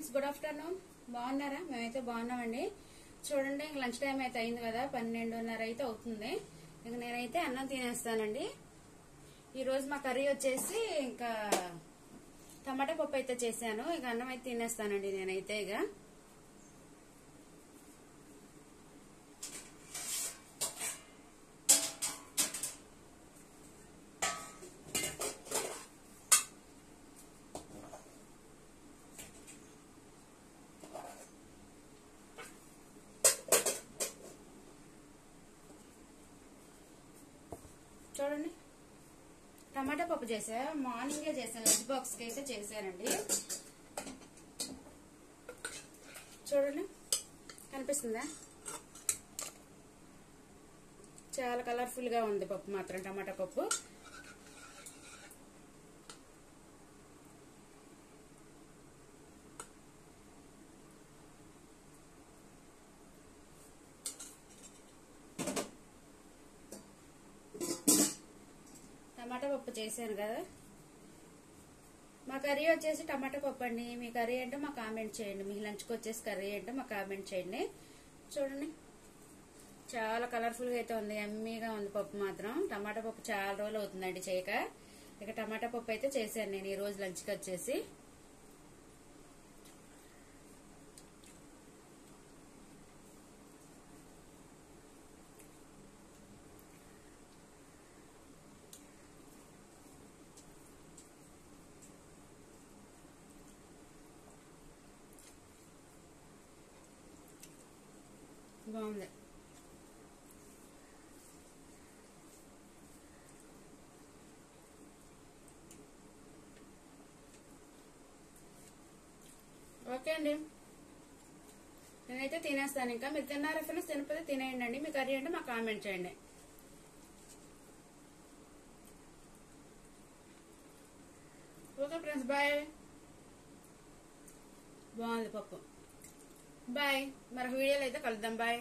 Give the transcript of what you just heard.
Friends, good afternoon. బాగున్నారా? మేమైతే బాగున్నామండి. చూడండి, ఇంక లంచ్ టైం అయితే అయింది కదా, 12:30 అయితే అవుతుంది. ఇంక నేనైతే అన్నం తినేస్తానండి. ఈ రోజు మా కర్రీ వచ్చేసి ఇంకా టమాటా పప్పు అయితే చేశాను. ఇక అన్నం అయితే తినేస్తానండి నేనైతే. ఇక చూడండి, టమాటా పప్పు చేసా. మార్నింగే చేశాను, లంచ్ బాక్స్ కి అయితే చేశానండి. చూడండి, కనిపిస్తుందా? చాలా కలర్ఫుల్ గా ఉంది పప్పు మాత్రం, టమాటా పప్పు. టమాటా పప్పు చేశాను కదా. మా కర్రీ వచ్చేసి టమాటా పప్పు అండి. మీ కర్రీ ఏంటో మాకు కామెంట్ చేయండి. మీ లంచ్కి వచ్చేసి కర్రీ ఏంటో మాకు కామెంట్ చేయండి. చూడండి, చాలా కలర్ఫుల్ గా అయితే ఉంది, ఎమ్మీగా ఉంది పప్పు మాత్రం. టమాటా పప్పు చాలా రోజులు అవుతుందండి చేయక. ఇక టమాటా పప్పు అయితే చేశాను నేను ఈ రోజు లంచ్కి వచ్చేసి. బాగుంది. ఓకే అండి, నేనైతే తినేస్తాను. ఇంకా మీరు తిన్నారా ఫ్రెండ్స్? తినకపోతే తినేయండి అండి. మీ కర్రీ అంటే మాకు కామెంట్ చేయండి. Okay friends, bye. బాగుంది పప్పు. బాయ్. మరొక వీడియోలో అయితే కలుద్దాం. బాయ్.